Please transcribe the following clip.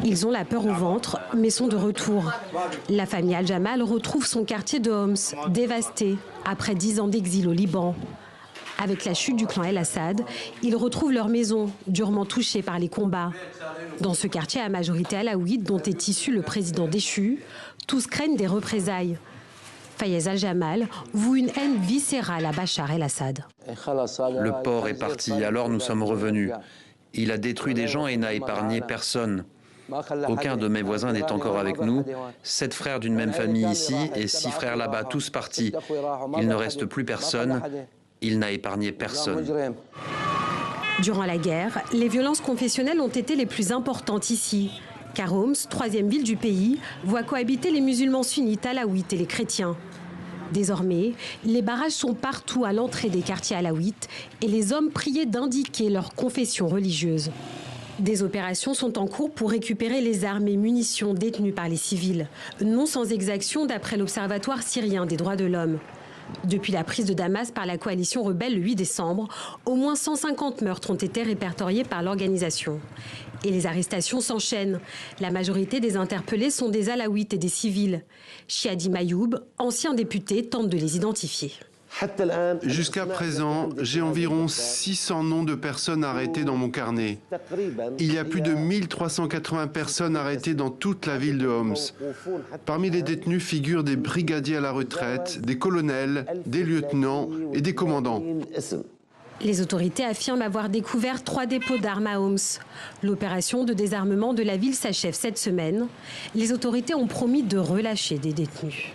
Ils ont la peur au ventre, mais sont de retour. La famille Al-Jamal retrouve son quartier de Homs, dévasté, après 10 ans d'exil au Liban. Avec la chute du clan El-Assad, ils retrouvent leur maison, durement touchée par les combats. Dans ce quartier à majorité alaouite dont est issu le président déchu, tous craignent des représailles. Fayez Al-Jamal voue une haine viscérale à Bachar el-Assad. Le port est parti, alors nous sommes revenus. Il a détruit des gens et n'a épargné personne. Aucun de mes voisins n'est encore avec nous. 7 frères d'une même famille ici et 6 frères là-bas, tous partis. Il ne reste plus personne. Il n'a épargné personne. Durant la guerre, les violences confessionnelles ont été les plus importantes ici. Car Homs, 3e ville du pays, voit cohabiter les musulmans sunnites, alaouites et les chrétiens. Désormais, les barrages sont partout à l'entrée des quartiers alaouites et les hommes priés d'indiquer leur confession religieuse. Des opérations sont en cours pour récupérer les armes et munitions détenues par les civils, non sans exaction d'après l'Observatoire syrien des droits de l'homme. Depuis la prise de Damas par la coalition rebelle le 8 décembre, au moins 150 meurtres ont été répertoriés par l'organisation. Et les arrestations s'enchaînent. La majorité des interpellés sont des alaouites et des civils. Chiadi Mayoub, ancien député, tente de les identifier. Jusqu'à présent, j'ai environ 600 noms de personnes arrêtées dans mon carnet. Il y a plus de 1380 personnes arrêtées dans toute la ville de Homs. Parmi les détenus figurent des brigadiers à la retraite, des colonels, des lieutenants et des commandants. Les autorités affirment avoir découvert 3 dépôts d'armes à Homs. L'opération de désarmement de la ville s'achève cette semaine. Les autorités ont promis de relâcher des détenus.